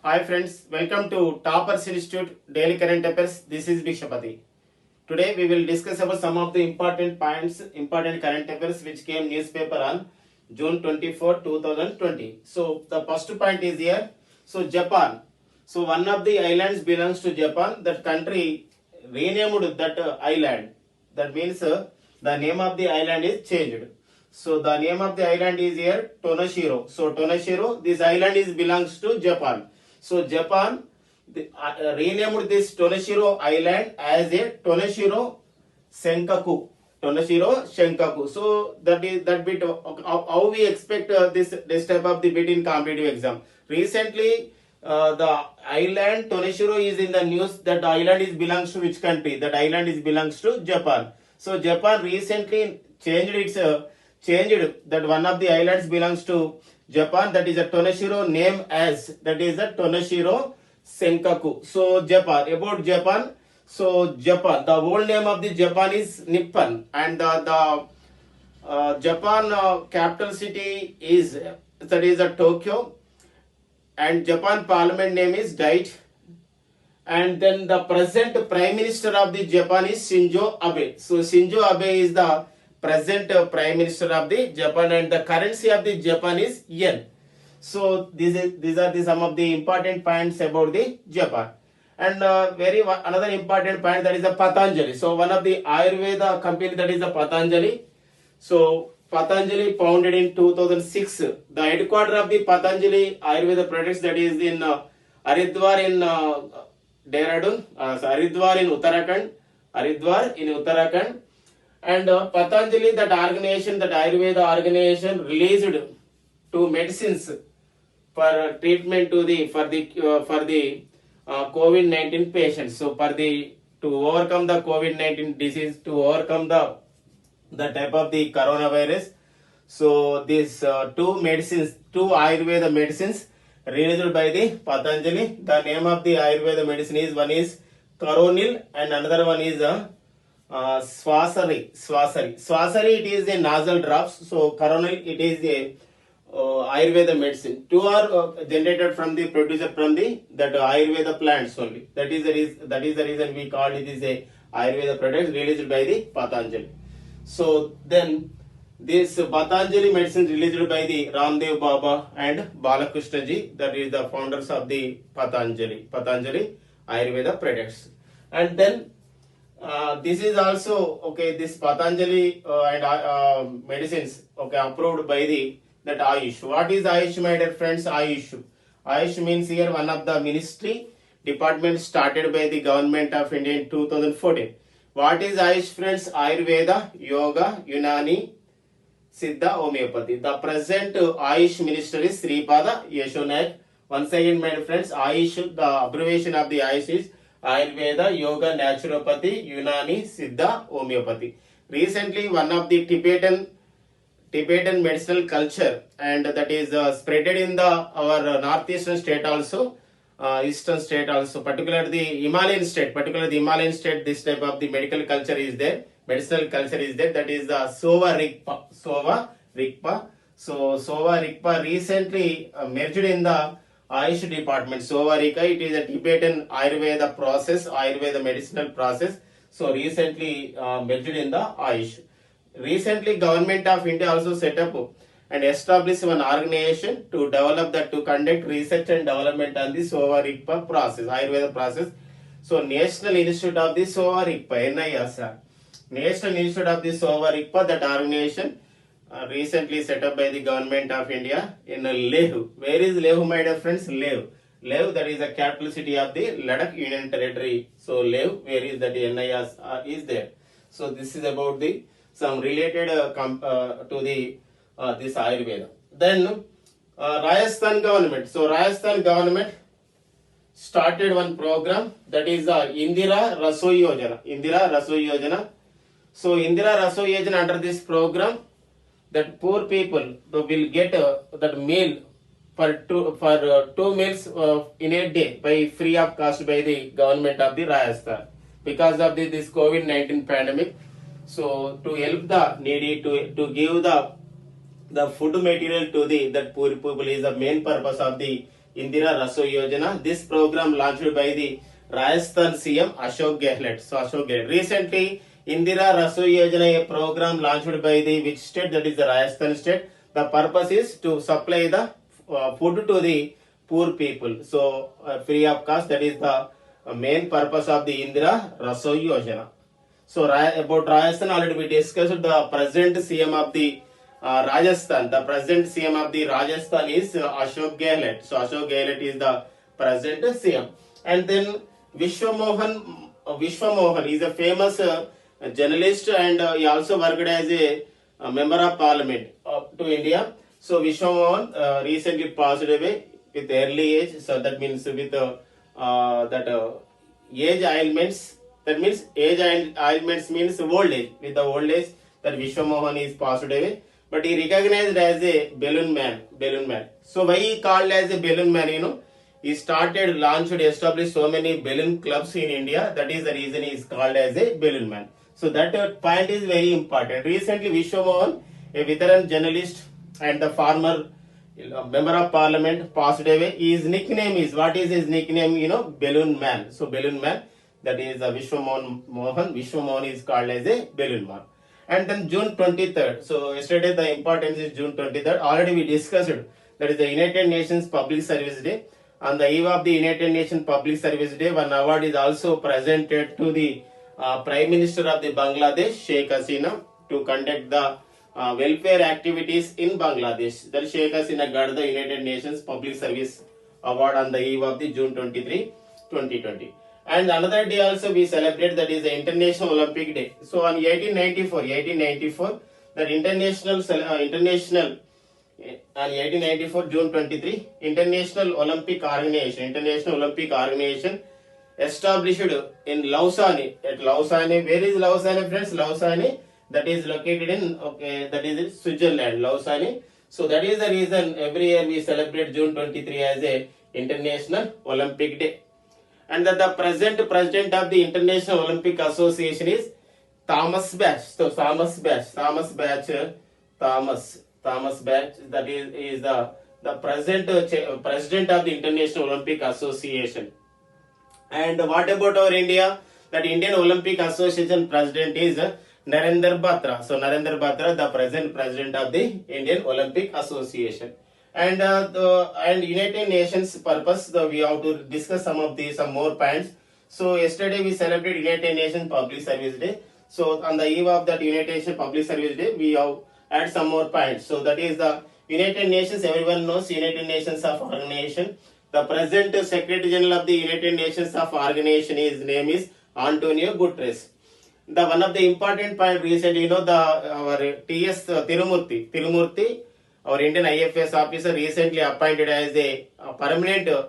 Hi friends, welcome to Toppers Institute Daily Current Affairs. This is Bhikshapati. Today we will discuss about some of the important points, important current affairs which came newspaper on June 24, 2020. So the first point is here. So Japan. So one of the islands belongs to Japan. That country renamed that island. That means the name of the island is changed. So the name of the island is here Tonoshiro. So Tonoshiro, this island is belongs to Japan. So Japan renamed this Tonoshiro island as a Tonoshiro Senkaku. Tonoshiro Senkaku. So that is that bit how we expect this type of the bit in competitive exam. Recently, the island Tonoshiro is in the news. That island is belongs to which country? That island is belongs to Japan. So Japan recently changed its changed that one of the islands belongs to Japan. That is a Tonoshiro name as that is a Tonoshiro Senkaku. So Japan, about Japan. So Japan, the old name of the Japan is Nippon, and the Japan capital city is that is a Tokyo, and Japan parliament name is Daiichi, and then the present prime minister of the Japan is Shinzo Abe. So Shinzo Abe is the present prime minister of the Japan, and the currency of the Japan is yen. So these are the some of the important points about the Japan. And another important point, that is the Patanjali. So one of the Ayurveda company, that is the Patanjali. So Patanjali founded in 2006. The headquarter of the Patanjali Ayurveda products, that is in Haridwar in Dehradun, Haridwar in Uttarakhand, Haridwar in Uttarakhand. And Patanjali, that organization, that Ayurveda organization, released two medicines for treatment to the for the COVID-19 patients. So for the to overcome the COVID-19 disease, to overcome the type of the coronavirus. So these two medicines, two Ayurveda medicines released by the Patanjali. The name of the Ayurveda medicine is, one is Coronil and another one is Swasari. Swasari, it is a nasal drops. So Coronil, it is a Ayurveda medicine. Two are generated from the producer from the that Ayurveda plants only. That is the reason we call it is a Ayurveda product released by the Patanjali. So then this Patanjali medicine released by the Ramdev Baba and Balakrishna ji, that is the founders of the Patanjali Ayurveda products. And then this is also okay. This Patanjali and medicines okay approved by the that Ayush. What is Ayush, my dear friends? Ayush means here one of the ministry department started by the government of India in 2014. What is Ayush, friends? Ayurveda, Yoga, Unani, Siddha, Homeopathy. The present Ayush minister is Sripada Yeshonayak. Once again, my dear friends, Ayush, the abbreviation of the Ayush is Ayurveda, Yoga, Naturopathy, Unani, Siddha, Homeopathy. Recently, one of the Tibetan medicinal culture, and that is spreaded in our northeastern state also, eastern state also, particularly the Himalayan state, this type of the medical culture is there, medicinal culture is there, that is the Sova Rigpa. So Sova Rigpa recently merged in the Ayush department. Sova Rigpa, it is a Tibetan Ayurveda process, Ayurveda medicinal process. So recently merged in the Ayush. Recently, Government of India also set up and established one organization to develop that, to conduct research and development on the Sova Rigpa process, Ayurveda process. So National Institute of the Sova Rigpa, NISR, National Institute of the Sova Rigpa, that organization recently set up by the Government of India in Leh. Where is Leh, my dear friends? Leh, that is the capital city of the Ladakh Union Territory. So Leh, where is that NISR is there. So this is about the some related to the this Ayurveda. Then Rajasthan government. So Rajasthan government started one program, that is Indira Rasoi Yojana. So Indira Rasoi Yojana, under this program, that poor people will get that meal for two meals in a day by free of cost by the government of the Rajasthan, because of this COVID-19 pandemic. So to help the needy, to give the food material to the that poor people is the main purpose of the Indira Rasoi Yojana. This program launched by the Rajasthan CM Ashok Gehlot. So Ashok Gehlot. Recently, Indira Rasoi Yojana, a program launched by the which state? That is the Rajasthan state. The purpose is to supply the food to the poor people. So free of cost. That is the main purpose of the Indira Rasoi Yojana. So about Rajasthan already we discussed. The present CM of the Rajasthan. The present CM of the Rajasthan is Ashok Gehlot. So Ashok Gehlot is the present CM. And then Vishwamohan is a famous journalist, and he also worked as a member of parliament to India. So Vishwamohan recently passed away with early age. So that means with age ailments. That means age ailments means old age. With the old age, that Vishwamohan is passed away. But he recognized as a balloon man. So why he called as a balloon man? He started, launched, established so many balloon clubs in India. That is the reason he is called as a balloon man. So that point is very important. Recently, Vishwamohan, a veteran journalist and the former member of parliament, passed away. His nickname is, what is his nickname? Balloon man. So balloon man, that is Vishwamohan. Vishwamohan is called as a balloon man. And then June 23rd. So yesterday the importance is June 23rd. Already we discussed it. That is the United Nations Public Service Day. On the eve of the United Nations Public Service Day, one award is also presented to the Prime Minister of the Bangladesh, Sheikh Hasina, to conduct the welfare activities in Bangladesh. That Sheikh Hasina got the United Nations Public Service Award on the eve of the June 23, 2020. And another day also we celebrate, that is the International Olympic Day. So on 1894, that international on 1894 June 23, International Olympic Organization established in Lausanne. At Lausanne, where is Lausanne, friends? Lausanne, that is located in that is in Switzerland, Lausanne. So that is the reason every year we celebrate June 23 as a International Olympic Day. And that the present president of the International Olympic Association is Thomas Bach. So Thomas Bach, that is the present president of the International Olympic Association. And what about our India? That Indian Olympic Association president is Narendra Batra. So Narendra Batra, the present president of the Indian Olympic Association. And United Nations purpose, we have to discuss some more points. So yesterday we celebrated United Nations Public Service Day. So on the eve of that United Nations Public Service Day, we have add some more points. So that is the United Nations. Everyone knows United Nations of Organization. The present Secretary General of the United Nations of Organization, his name is Antonio Guterres. The one of the important point recently, our T.S. Tirumurthy, our Indian IFS officer, recently appointed as a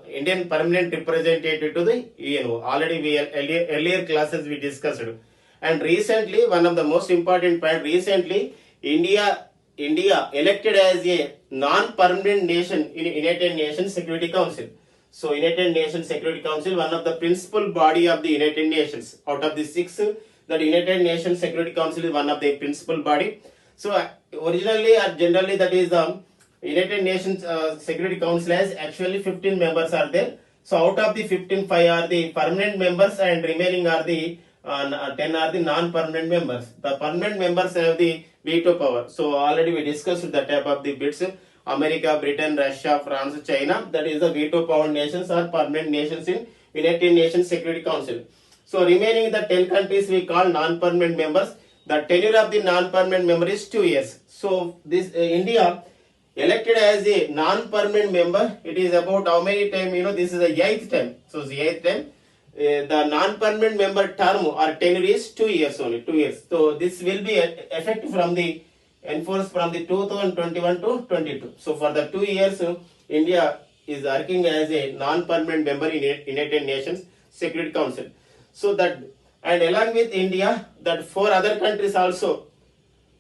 Indian permanent representative to the UNO. Already we earlier classes we discussed. And recently, one of the most important point, recently India elected as a non-permanent nation in United Nations Security Council. So United Nations Security Council, one of the principal body of the United Nations. Out of the 6, the United Nations Security Council is one of the principal body. So originally or generally, that is the United Nations Security Council has actually 15 members are there. So out of the 15, 5 are the permanent members and remaining are the 10 are the non-permanent members. The permanent members have the veto power. So already we discussed the type of the bits. America, Britain, Russia, France, China, that is the veto power nations or permanent nations in United Nations Security Council. So remaining the 10 countries we call non-permanent members. The tenure of the non-permanent member is 2 years. So this India elected as a non-permanent member. It is about how many time? This is the 8th time. So the 8th time. The non-permanent member term or tenure is 2 years only. 2 years. So this will be effective from the enforced from the 2021 to 22. So for the 2 years, India is working as a non-permanent member in United Nations Security Council. So that, and along with India, that 4 other countries also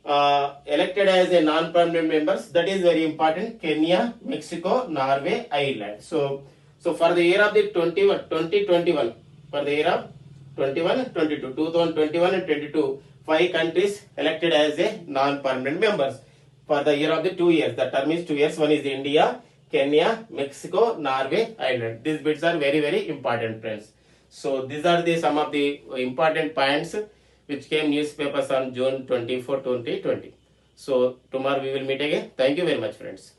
elected as a non-permanent members. That is very important. Kenya, Mexico, Norway, Ireland. So for the year of the 2021, for the year of 21 and 22, 2021 and 22, 5 countries elected as a non-permanent members. For the year of the 2 years, the term is 2 years. One is India, Kenya, Mexico, Norway, Ireland. These bits are very, very important, friends. So these are the some of the important points which came newspapers on June 24, 2020. So tomorrow we will meet again. Thank you very much, friends.